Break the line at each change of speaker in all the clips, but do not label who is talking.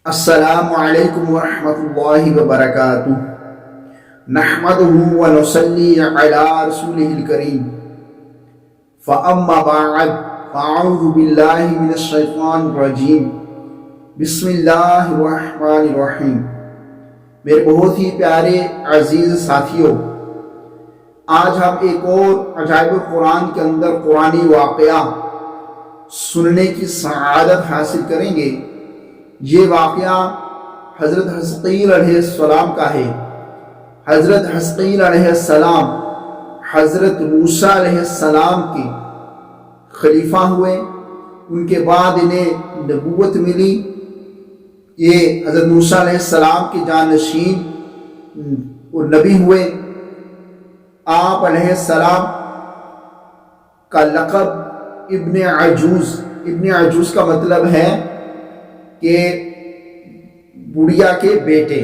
السلام علیکم ورحمۃ اللہ وبرکاتہ نحمدہ ونصلی علی رسولہ الکریم فاما بعد فاعوذ باللہ من الشیطان الرجیم بسم اللہ الرحمن الرحیم۔ میرے بہت ہی پیارے عزیز ساتھیوں، آج ہم ایک اور عجائب القرآن کے اندر قرآنی واقعہ سننے کی سعادت حاصل کریں گے۔ یہ واقعہ حضرت حزقیل علیہ السلام کا ہے۔ حضرت حزقیل علیہ السلام حضرت موسیٰ علیہ السلام کے خلیفہ ہوئے، ان کے بعد انہیں نبوت ملی۔ یہ حضرت موسیٰ علیہ السلام کے جانشین اور نبی ہوئے۔ آپ علیہ السلام کا لقب ابن عجوز، ابن عجوز کا مطلب ہے کہ بڑھیا کے بیٹے۔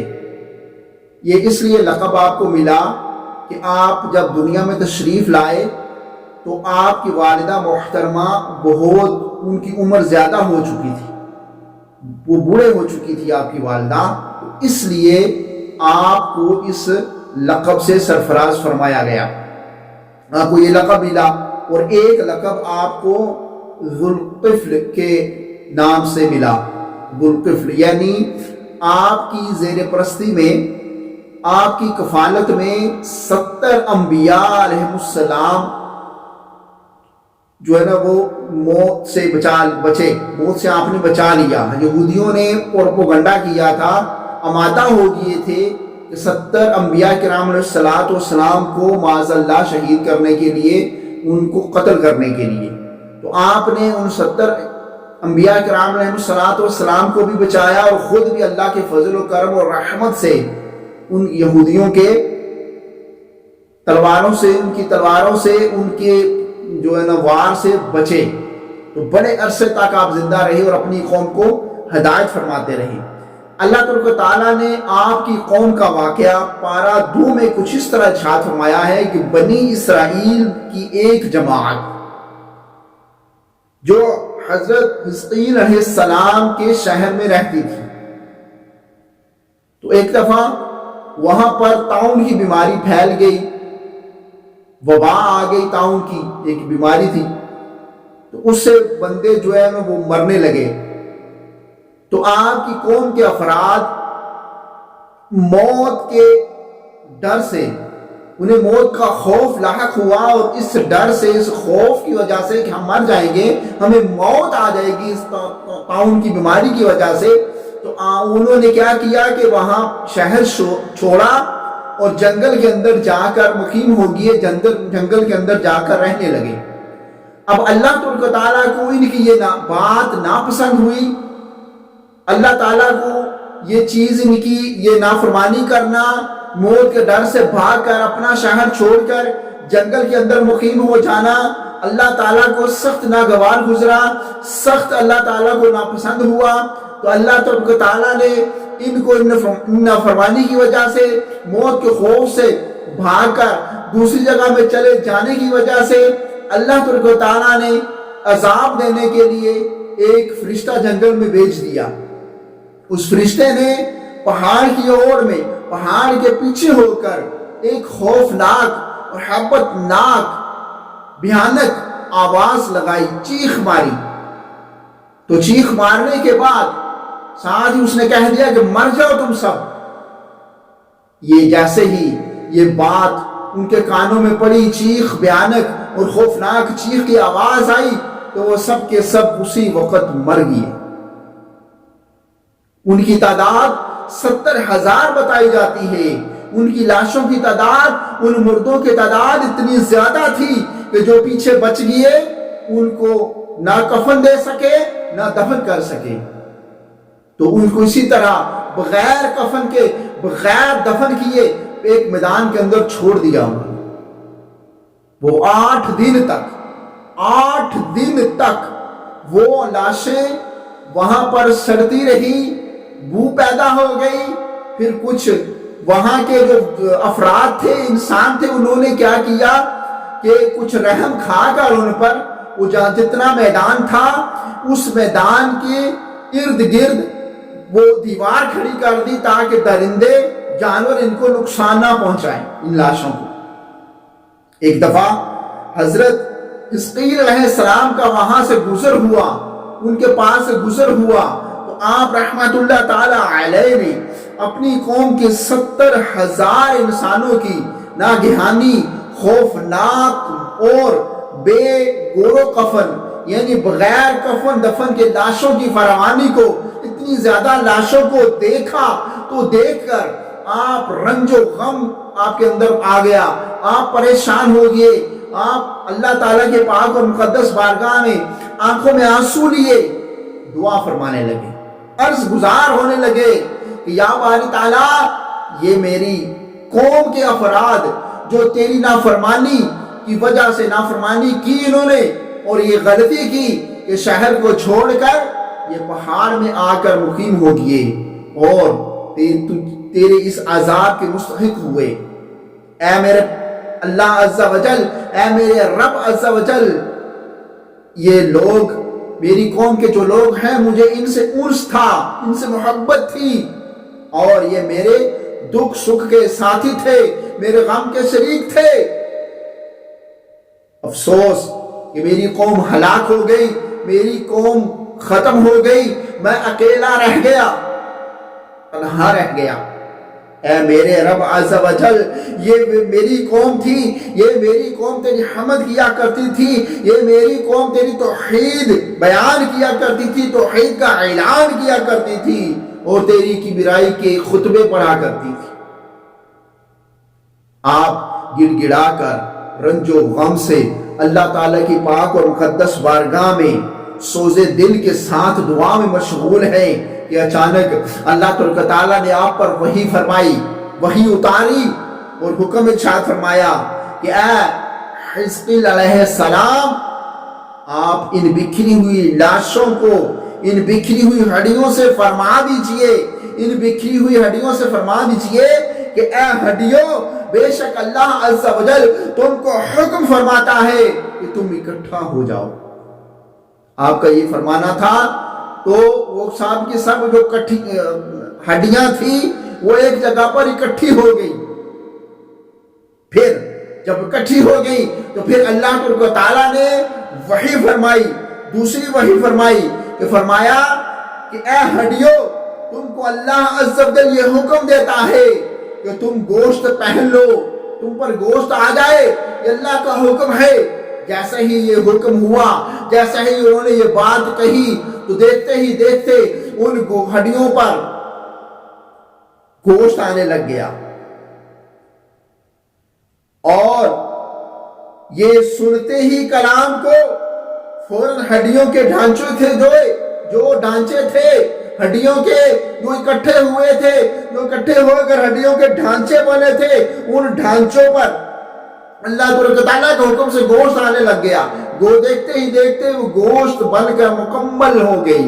یہ اس لیے لقب آپ کو ملا کہ آپ جب دنیا میں تشریف لائے تو آپ کی والدہ محترمہ بہت، ان کی عمر زیادہ ہو چکی تھی، وہ بوڑھے ہو چکی تھی آپ کی والدہ، اس لیے آپ کو اس لقب سے سرفراز فرمایا گیا، آپ کو یہ لقب ملا۔ اور ایک لقب آپ کو ذوالقفل کے نام سے ملا۔ ذوالقفل یعنی آپ کی زیر پرستی میں، آپ کی کفالت میں 70 انبیاء علیہ السلام جو ہے نا وہ موت سے بچے، موت سے آپ نے بچا لیا۔ یہودیوں نے پروپیگنڈا کیا تھا، آمادہ ہو گئے تھے کہ 70 انبیاء کرام علیہ السلام کو معاذ اللہ شہید کرنے کے لیے، ان کو قتل کرنے کے لیے، تو آپ نے ان 70 انبیاء کرام علیہ السلام کو بھی بچایا، اور خود بھی اللہ کے فضل و کرم اور رحمت سے ان یہودیوں کے تلواروں سے، ان کی تلواروں سے، ان کے جو ہے نا وار سے بچے۔ تو بڑے عرصے تک آپ زندہ رہے اور اپنی قوم کو ہدایت فرماتے رہے۔ اللہ تبارک و تعالیٰ نے آپ کی قوم کا واقعہ پارہ 2 میں کچھ اس طرح ارشاد فرمایا ہے کہ بنی اسرائیل کی ایک جماعت جو حضرت حزقیل علیہ السلام کے شہر میں رہتی تھی، تو ایک دفعہ وہاں پر طاعون کی بیماری پھیل گئی، وبا آ گئی، طاعون کی ایک بیماری تھی، تو اس سے بندے جو ہے وہ مرنے لگے۔ تو آپ کی قوم کے افراد موت کے ڈر سے، انہیں موت کا خوف لاحق ہوا، اور اس ڈر سے، اس خوف کی وجہ سے کہ ہم مر جائیں گے، ہمیں موت آ جائے گی اس طاعون کی بیماری کی وجہ سے، تو انہوں نے کیا کیا کہ وہاں شہر چھوڑا اور جنگل کے اندر جا کر مقیم ہو گئے، جنگل کے اندر جا کر رہنے لگے۔ اب اللہ تبارک و تعالیٰ کو ان کی یہ بات ناپسند ہوئی، اللہ تعالیٰ کو یہ چیز ان کی یہ نافرمانی کرنا، موت کے ڈر سے بھاگ کر اپنا شہر چھوڑ کر جنگل کے اندر مقیم ہو جانا، اللہ تعالیٰ کو سخت ناگوار گزرا، سخت اللہ تعالیٰ کو ناپسند ہوا۔ تو اللہ تبارک و تعالیٰ نے ان کو نافرمانی کی وجہ سے، موت کے خوف سے بھاگ کر دوسری جگہ میں چلے جانے کی وجہ سے، اللہ تبارک و تعالیٰ نے عذاب دینے کے لیے ایک فرشتہ جنگل میں بھیج دیا۔ اس فرشتے نے پہاڑ کی اوڑ میں، پہاڑ کے پیچھے ہو کر ایک خوفناک اور ہیبت ناک بھیانک آواز لگائی، چیخ ماری۔ تو چیخ مارنے کے بعد ساتھ ہی اس نے کہہ دیا کہ مر جاؤ تم سب۔ یہ جیسے ہی یہ بات ان کے کانوں میں پڑی، چیخ بھیانک اور خوفناک چیخ کی آواز آئی، تو وہ سب کے سب اسی وقت مر گئے۔ ان کی تعداد 70,000 بتائی جاتی ہے۔ ان کی لاشوں کی تعداد، ان مردوں کی تعداد اتنی زیادہ تھی کہ جو پیچھے بچ گئے ان کو نہ کفن دے سکے نہ دفن کر سکے، تو ان کو اسی طرح بغیر کفن کے، بغیر دفن کیے ایک میدان کے اندر چھوڑ دیا۔ وہ 8 دن تک وہ لاشیں وہاں پر سڑتی رہی، بو پیدا ہو گئی۔ پھر کچھ وہاں کے جو افراد تھے، انسان تھے، انہوں نے کیا کیا کہ کچھ رحم کھا کر ان پر، وہ جتنا میدان تھا اس میدان کے ارد گرد وہ دیوار کھڑی کر دی تاکہ درندے جانور ان کو نقصان نہ پہنچائیں ان لاشوں کو۔ ایک دفعہ حضرت حزقیل علیہ السلام کا وہاں سے گزر ہوا، ان کے پاس سے گزر ہوا، تو آپ رحمت اللہ تعالی علیہ نے اپنی قوم کے 70,000 انسانوں کی ناگہانی خوفناک اور بے گور و کفن یعنی بغیر کفن دفن کے لاشوں کی فراوانی کو، اتنی زیادہ لاشوں کو دیکھا تو دیکھ کر آپ رنج و غم آپ کے اندر آ گیا، آپ پریشان ہو گئے، آپ اللہ تعالیٰ کے پاک اور مقدس بارگاہ میں آنکھوں میں آنسو لیے دعا فرمانے لگے، عرض گزار ہونے لگے کہ یا باری تعالیٰ، یہ میری قوم کے افراد جو تیری نافرمانی کی وجہ سے نافرمانی کی انہوں نے، اور یہ غلطی کی کہ شہر کو چھوڑ کر یہ پہاڑ میں آ کر مقیم ہو گئے اور تیرے اس عذاب کے مستحق ہوئے۔ اے میرے اللہ عز و جل، اے میرے رب عز و جل، یہ لوگ میری قوم کے جو لوگ ہیں مجھے ان سے انس تھا، ان سے محبت تھی، اور یہ میرے دکھ سکھ کے ساتھی تھے، میرے غم کے شریک تھے۔ افسوس کہ میری قوم ہلاک ہو گئی، میری قوم ختم ہو گئی، میں اکیلا رہ گیا، تنہا رہ گیا۔ اے میرے رب عز و جل، یہ میری قوم تھی، یہ میری قوم تیری حمد کیا کرتی تھی، یہ میری قوم تیری توحید بیان کیا کرتی تھی، توحید کا اعلان کیا کرتی تھی، اور تیری کبریائی کے خطبے پڑھا کرتی تھی۔ آپ گڑ گڑا کر رنج و غم سے اللہ تعالیٰ کی پاک اور مقدس بارگاہ میں سوزے دل کے ساتھ دعا میں مشغول ہیں کہ اچانک اللہ تعالیٰ نے آپ پر وحی فرمائی، وحی اتاری اور حکم ارشاد فرمایا کہ اے حزقیل علیہ السلام، آپ ان بکھری ہوئی لاشوں کو ان بکھری ہوئی ہڈیوں سے فرما دیجئے، ان بکھری ہوئی ہڈیوں سے فرما دیجئے کہ اے ہڈیوں، بے شک اللہ عز و جل تم کو حکم فرماتا ہے کہ تم اکٹھا ہو جاؤ۔ آپ کا یہ فرمانا تھا، تو وہ سب کی سب جو ہڈیاں تھی وہ ایک جگہ پر اکٹھی ہو گئی۔ پھر جب اکٹھی ہو گئی تو پھر اللہ تعالیٰ نے وحی فرمائی، دوسری وحی فرمائی کہ فرمایا کہ اے ہڈیوں، تم کو اللہ عز و جل یہ حکم دیتا ہے کہ تم گوشت پہن لو، تم پر گوشت آ جائے، یہ اللہ کا حکم ہے۔ جیسے ہی یہ حکم ہوا، جیسے ہی انہوں نے یہ بات کہی تو دیکھتے ہی دیکھتے ان ہڈیوں پر گوشت آنے لگ گیا، اور یہ سنتے ہی کلام کو فوراً ہڈیوں کے ڈھانچے تھے، جو ڈھانچے تھے ہڈیوں کے جو اکٹھے ہوئے تھے، جو اکٹھے ہو کر ہڈیوں کے ڈھانچے بنے تھے، ان ڈھانچوں پر اللہ تعالیٰ کے حکم سے گوشت آنے لگ گیا۔ دیکھتے ہی دیکھتے وہ گوشت بن کر مکمل ہو گئی۔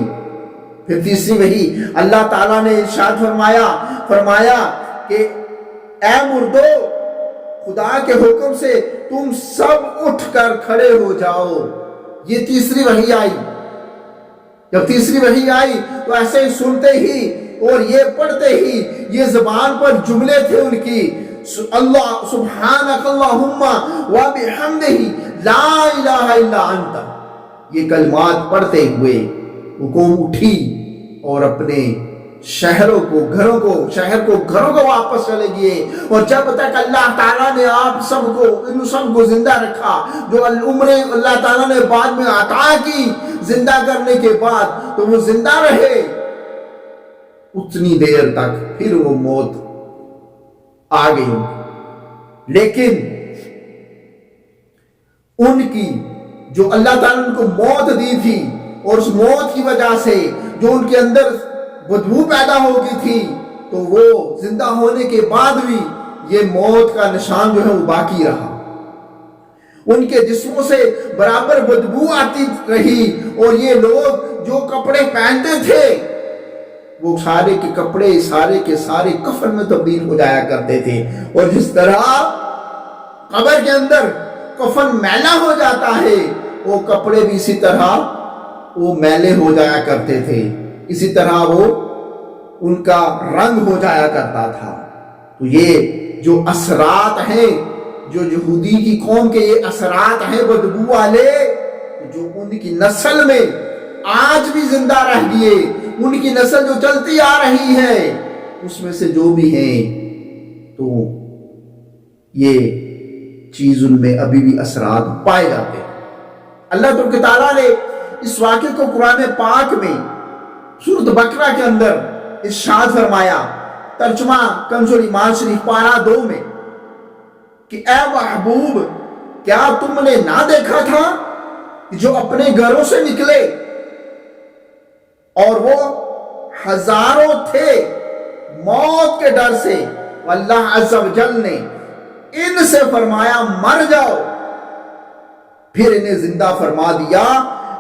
پھر تیسری وحی اللہ تعالیٰ نے ارشاد فرمایا کہ اے مردو، خدا کے حکم سے تم سب اٹھ کر کھڑے ہو جاؤ۔ یہ تیسری وحی آئی۔ جب تیسری وحی آئی تو ایسے ہی سنتے ہی اور یہ پڑھتے ہی یہ زبان پر جملے تھے ان کی، اللہ سبحانک اللہم و بحمدہ لا الہ الا انت، یہ کلمات پڑھتے ہوئے وہ قوم اٹھی اور اپنے شہر کو واپس چلے گئے۔ اور جب تک اللہ تعالیٰ نے ان سب کو زندہ رکھا، جو عمریں اللہ تعالیٰ نے بعد میں عطا کی زندہ کرنے کے بعد، تو وہ زندہ رہے اتنی دیر تک، پھر وہ موت آ گئی۔ لیکن ان کی جو اللہ تعالیٰ نے ان کو موت دی تھی، اور اس موت کی وجہ سے جو ان کے اندر بدبو پیدا ہو گئی تھی، تو وہ زندہ ہونے کے بعد بھی یہ موت کا نشان جو ہے وہ باقی رہا۔ ان کے جسموں سے برابر بدبو آتی رہی، اور یہ لوگ جو کپڑے پہنتے تھے وہ سارے کے کپڑے سارے کے سارے کفن میں تبدیل ہو جایا کرتے تھے۔ اور جس طرح قبر کے اندر کفن میلا ہو جاتا ہے، وہ کپڑے بھی اسی طرح وہ میلے ہو جایا کرتے تھے، اسی طرح وہ ان کا رنگ ہو جایا کرتا تھا۔ تو یہ جو اثرات ہیں، جو یہودی کی قوم کے یہ اثرات ہیں بدبو والے، جو ان کی نسل میں آج بھی زندہ رہ گئے، ان کی نسل جو چلتی آ رہی ہے، اس میں سے جو بھی ہیں، تو یہ چیز ان میں ابھی بھی اثرات پائے جاتے ہیں۔ اللہ تبارک تعالیٰ نے اس واقعے کو قرآن پاک میں سورۃ بقرہ کے اندر ارشاد فرمایا، ترجمہ کنز ایمان شریف پارہ 2 میں، کہ اے محبوب، کیا تم نے نہ دیکھا تھا کہ جو اپنے گھروں سے نکلے اور وہ ہزاروں تھے موت کے ڈر سے، اللہ عز و جل نے ان سے فرمایا مر جاؤ، پھر انہیں زندہ فرما دیا۔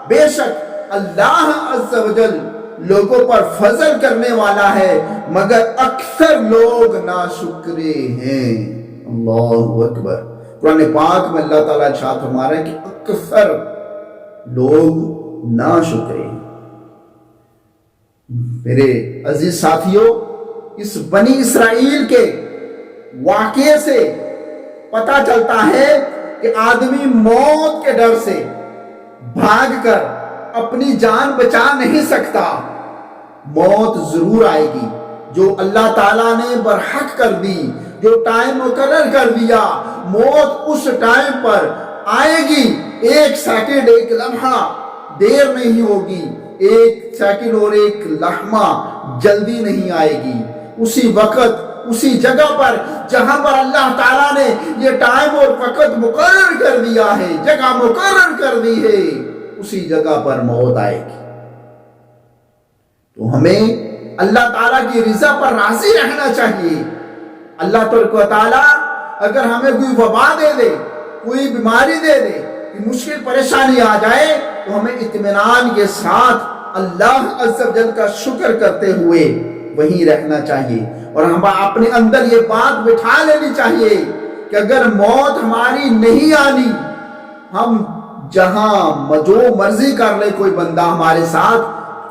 بے شک اللہ عز و جل لوگوں پر فضل کرنے والا ہے، مگر اکثر لوگ ناشکرے ہیں۔ اللہ اکبر۔ قرآن پاک میں اللہ تعالیٰ ارشاد فرما رہے ہیں کہ اکثر لوگ ناشکرے ہیں۔ میرے عزیز ساتھیوں، اس بنی اسرائیل کے واقعے سے پتہ چلتا ہے کہ آدمی موت کے ڈر سے بھاگ کر اپنی جان بچا نہیں سکتا۔ موت ضرور آئے گی، جو اللہ تعالیٰ نے برحق کر دی، جو ٹائم مقرر کر دیا، موت اس ٹائم پر آئے گی۔ ایک سیکنڈ، ایک لمحہ دیر نہیں ہوگی، ایک سیکنڈ اور ایک لمحہ جلدی نہیں آئے گی۔ اسی وقت، اسی جگہ پر جہاں پر اللہ تعالیٰ نے یہ ٹائم اور وقت مقرر کر دیا ہے، جگہ مقرر کر دی ہے، اسی جگہ پر موت آئے گی۔ تو ہمیں اللہ تعالیٰ کی رضا پر راضی رہنا چاہیے۔ اللہ تبارک و تعالیٰ اگر ہمیں کوئی وبا دے دے، کوئی بیماری دے دے، کوئی مشکل پریشانی آ جائے، تو ہمیں اطمینان کے ساتھ اللہ عز و جل کا شکر کرتے ہوئے وہیں رہنا چاہیے، اور ہم اپنے اندر یہ بات بٹھا لینی چاہیے کہ اگر موت ہماری نہیں آنی، ہم جہاں جو مرضی کر لے کوئی بندہ ہمارے ساتھ،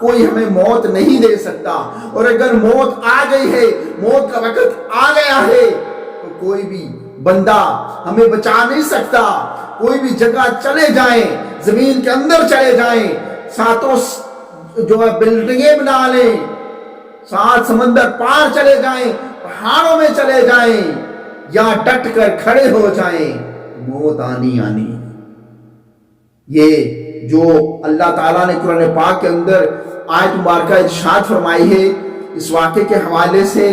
کوئی ہمیں موت نہیں دے سکتا۔ اور اگر موت آ گئی ہے، موت کا وقت آ گیا ہے، تو کوئی بھی بندہ ہمیں بچا نہیں سکتا۔ کوئی بھی جگہ چلے جائیں، زمین کے اندر چلے جائیں، ساتوں جو ہے بلڈنگیں بنا لیں، 7 سمندر پار چلے جائیں، پہاڑوں میں چلے جائیں، یا ڈٹ کر کھڑے ہو جائیں، موت آنی آنی۔ یہ جو اللہ تعالیٰ نے قرآن پاک کے اندر آیت مبارکہ ارشاد فرمائی ہے، اس واقعے کے حوالے سے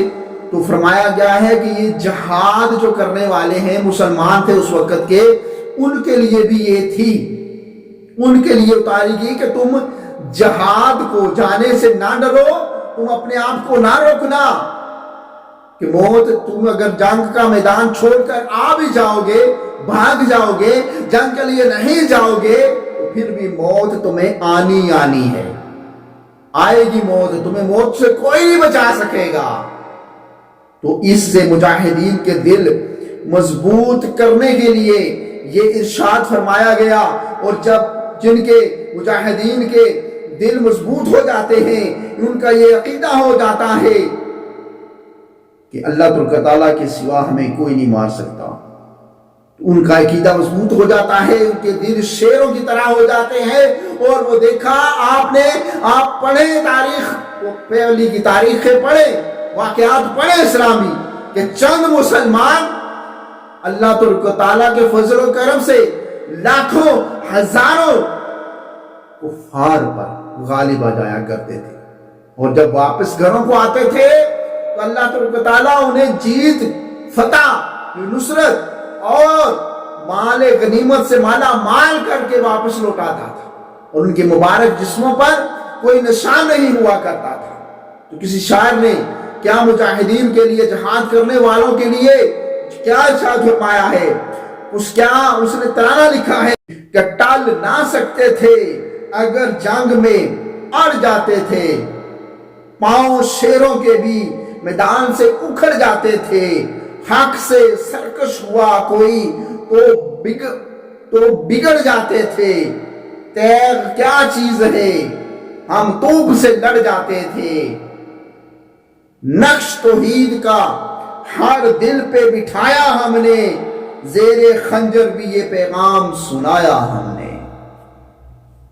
تو فرمایا گیا ہے کہ یہ جہاد جو کرنے والے ہیں، مسلمان تھے اس وقت کے، ان کے لیے بھی یہ تھی، ان کے لیے اتاری گئی کہ تم جہاد کو جانے سے نہ ڈرو، تم اپنے آپ کو نہ روکنا کہ موت، تم اگر جنگ کا میدان چھوڑ کر آ بھی جاؤ گے، بھاگ جاؤ گے، جنگ کے لیے نہیں جاؤ گے، تو پھر بھی موت تمہیں آنی آنی ہے، آئے گی موت، تمہیں موت سے کوئی نہیں بچا سکے گا۔ تو اس سے مجاہدین کے دل مضبوط کرنے کے لیے یہ ارشاد فرمایا گیا، اور جب جن کے مجاہدین کے دل مضبوط ہو جاتے ہیں، ان کا یہ عقیدہ ہو جاتا ہے کہ اللہ تبارک تعالیٰ کے سوا ہمیں کوئی نہیں مار سکتا، ان کا عقیدہ مضبوط ہو جاتا ہے، ان کے دل شیروں کی طرح ہو جاتے ہیں۔ اور وہ دیکھا آپ پڑھیں تاریخ، پہلی کی تاریخیں پڑھیں، واقعات پڑھیں اسلامی، کہ چند مسلمان اللہ تبارک تعالیٰ کے فضل و کرم سے لاکھوں ہزاروں کفار پر غالب آ جایا کرتے تھے، اور جب واپس گھروں کو آتے تھے تو اللہ تبارک تعالیٰ انہیں جیت، فتح، نصرت اور مال غنیمت سے مالا مال کر کے واپس لوٹاتا تھا، اور ان کے مبارک جسموں پر کوئی نشان نہیں ہوا کرتا تھا۔ تو کسی شاعر نے کیا مجاہدین کے لیے، جہاد کرنے والوں کے لیے کیا ارشاد فرمایا ہے، اس نے ترانہ لکھا ہے کہ ٹال نہ سکتے تھے اگر جنگ میں اڑ جاتے تھے، پاؤں شیروں کے بھی میدان سے اکھڑ جاتے تھے، حق سے سرکش ہوا کوئی تو بگڑ جاتے تھے، تیغ کیا چیز ہے ہم توپ سے لڑ جاتے تھے۔ نقش توحید کا ہر دل پہ بٹھایا ہم نے، زیر خنجر بھی یہ پیغام سنایا ہم نے۔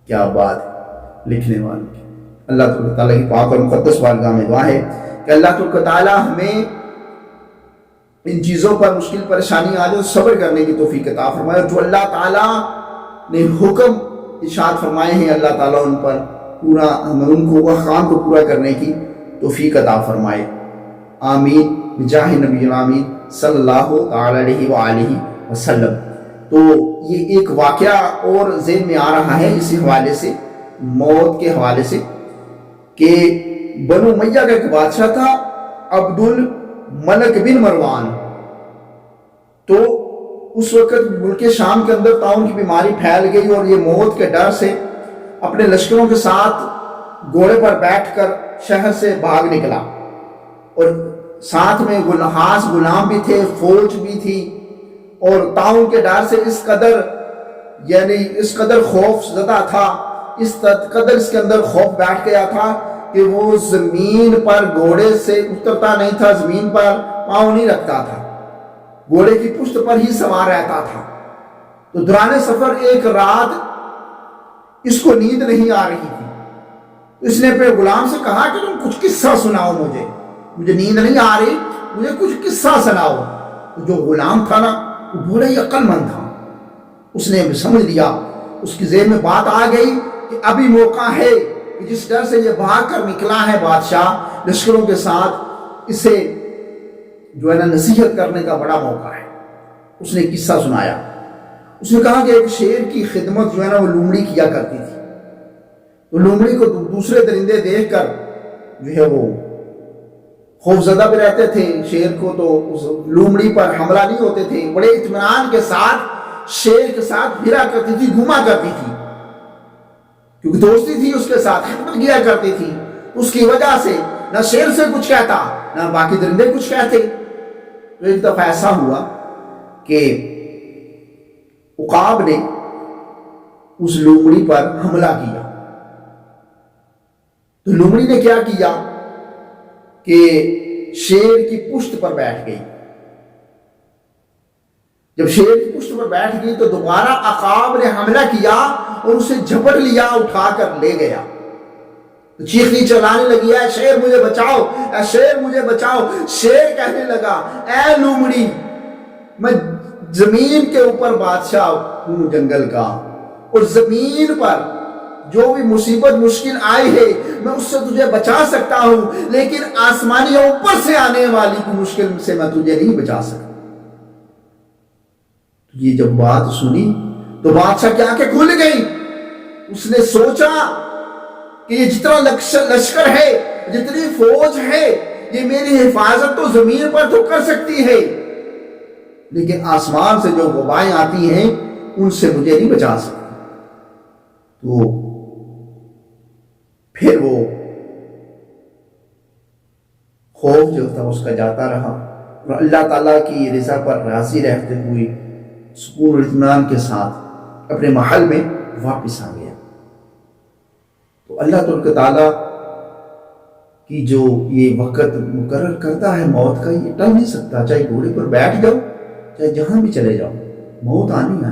کیا بات ہے لکھنے والوں کی۔ اللہ تبارک تعالیٰ کی پاک اور مقدس بارگاہ میں دعا ہے کہ اللہ تبارک تعالیٰ ہمیں ان چیزوں پر مشکل پریشانی آ جائے صبر کرنے کی توفیق عطا فرمائے، اور جو اللہ تعالیٰ نے حکم ارشاد فرمائے ہیں اللہ تعالیٰ ان پر پورا ہمیں ان کو احکام کو پورا کرنے کی توفیق عطا فرمائے۔ آمین بجاہ نبی الامین صلی اللہ تعالی علیہ وآلہ وسلم۔ تو یہ ایک واقعہ اور ذہن میں آ رہا ہے اسی حوالے سے، موت کے حوالے سے، کہ بنو امیہ کا ایک بادشاہ تھا عبد الملک بن مروان۔ تو اس وقت ملک شام کے اندر طاعون کی بیماری پھیل گئی، اور یہ موت کے ڈر سے اپنے لشکروں کے ساتھ گھوڑے پر بیٹھ کر شہر سے بھاگ نکلا، اور ساتھ میں خاص غلام بھی تھے، فوج بھی تھی، اور طاعون کے ڈر سے اس قدر خوف زدہ تھا، اس قدر اس کے اندر خوف بیٹھ گیا تھا کہ وہ زمین پر گھوڑے سے اترتا نہیں تھا، زمین پر پاؤں نہیں رکھتا تھا، گھوڑے کی پشت پر ہی سوار رہتا تھا۔ تو دوران سفر ایک رات اس کو نیند نہیں آ رہی تھی، اس نے اپنے غلام سے کہا کہ تم کچھ قصہ سناؤ، مجھے نیند نہیں آ رہی، مجھے کچھ قصہ سناؤ۔ تو جو غلام تھا نا وہ بڑا ہی عقل مند تھا، اس نے سمجھ لیا، اس کی ذہن میں بات آ گئی کہ ابھی موقع ہے کہ جس ڈر سے یہ بھاگ کر نکلا ہے بادشاہ لشکروں کے ساتھ، اسے جو ہے نا نصیحت کرنے کا بڑا موقع ہے۔ اس نے قصہ سنایا، اس نے کہا کہ ایک شیر کی خدمت جو ہے نا وہ لومڑی کیا کرتی تھی، تو لومڑی کو دوسرے درندے دیکھ کر جو ہے وہ خوف زدہ بھی رہتے تھے، شیر کو تو اس لومڑی پر حملہ نہیں ہوتے تھے، بڑے اطمینان کے ساتھ شیر کے ساتھ پھرا کرتی تھی، گھوما کرتی تھی، کیونکہ دوستی تھی اس کے ساتھ، خدمت کیا کرتی تھی۔ اس کی وجہ سے نہ شیر سے کچھ کہتا نہ باقی درندے کچھ کہتے۔ تو ایک دفعہ ایسا ہوا کہ عقاب نے اس لومڑی پر حملہ کیا۔ تو لومڑی نے کیا کیا کہ شیر کی پشت پر بیٹھ گئی۔ جب شیر کی پشت پر بیٹھ گئی تو دوبارہ عقاب نے حملہ کیا اور اسے جھپٹ لیا، اٹھا کر لے گیا۔ تو چیخنی چلانے لگی، اے شیر مجھے بچاؤ، اے شیر مجھے بچاؤ۔ شیر کہنے لگا، اے لومڑی، میں زمین کے اوپر بادشاہ ہوں جنگل کا، اور زمین پر جو بھی مصیبت مشکل آئی ہے میں اس سے تجھے بچا سکتا ہوں، لیکن آسمانیوں اوپر سے آنے والی کی مشکل سے میں تجھے نہیں بچا سکتا۔ یہ جب بات سنی تو بادشاہ کی آنکھیں کھل گئی۔ اس نے سوچا کہ یہ جتنا لشکر ہے، جتنی فوج ہے، یہ میری حفاظت تو زمین پر تو کر سکتی ہے، لیکن آسمان سے جو وبائیں آتی ہیں ان سے مجھے نہیں بچا سکتی۔ تو پھر وہ خوف جو تھا اس کا جاتا رہا، اور اللہ تعالیٰ کی رضا پر راضی رہتے ہوئے سکون اور اطمینان کے ساتھ اپنے محل میں واپس آ گیا۔ تو اللہ تبارک تعالیٰ کی جو یہ وقت مقرر کرتا ہے موت کا، یہ ٹل نہیں سکتا، چاہے گھوڑے پر بیٹھ جاؤ چاہے جہاں بھی چلے جاؤ، موت آنی ہے،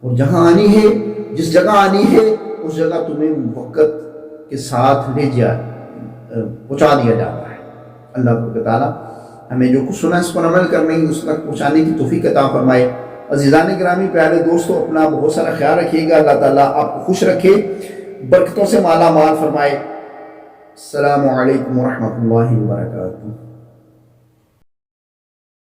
اور جہاں آنی ہے، جس جگہ آنی ہے اس جگہ تمہیں وقت کے ساتھ پہنچا دیا جاتا ہے۔ اللہ تبارک تعالیٰ ہمیں جو کچھ سنا اس پر عمل کرنے کی، اس تک پہنچانے کی توفیق عطا فرمائے۔ عزیزان گرامی، پیارے دوستو، اپنا بہت سارا خیال رکھیے گا۔ اللہ تعالیٰ آپ کو خوش رکھے، برکتوں سے مالا مال فرمائے۔ السلام علیکم ورحمۃ اللہ وبرکاتہ۔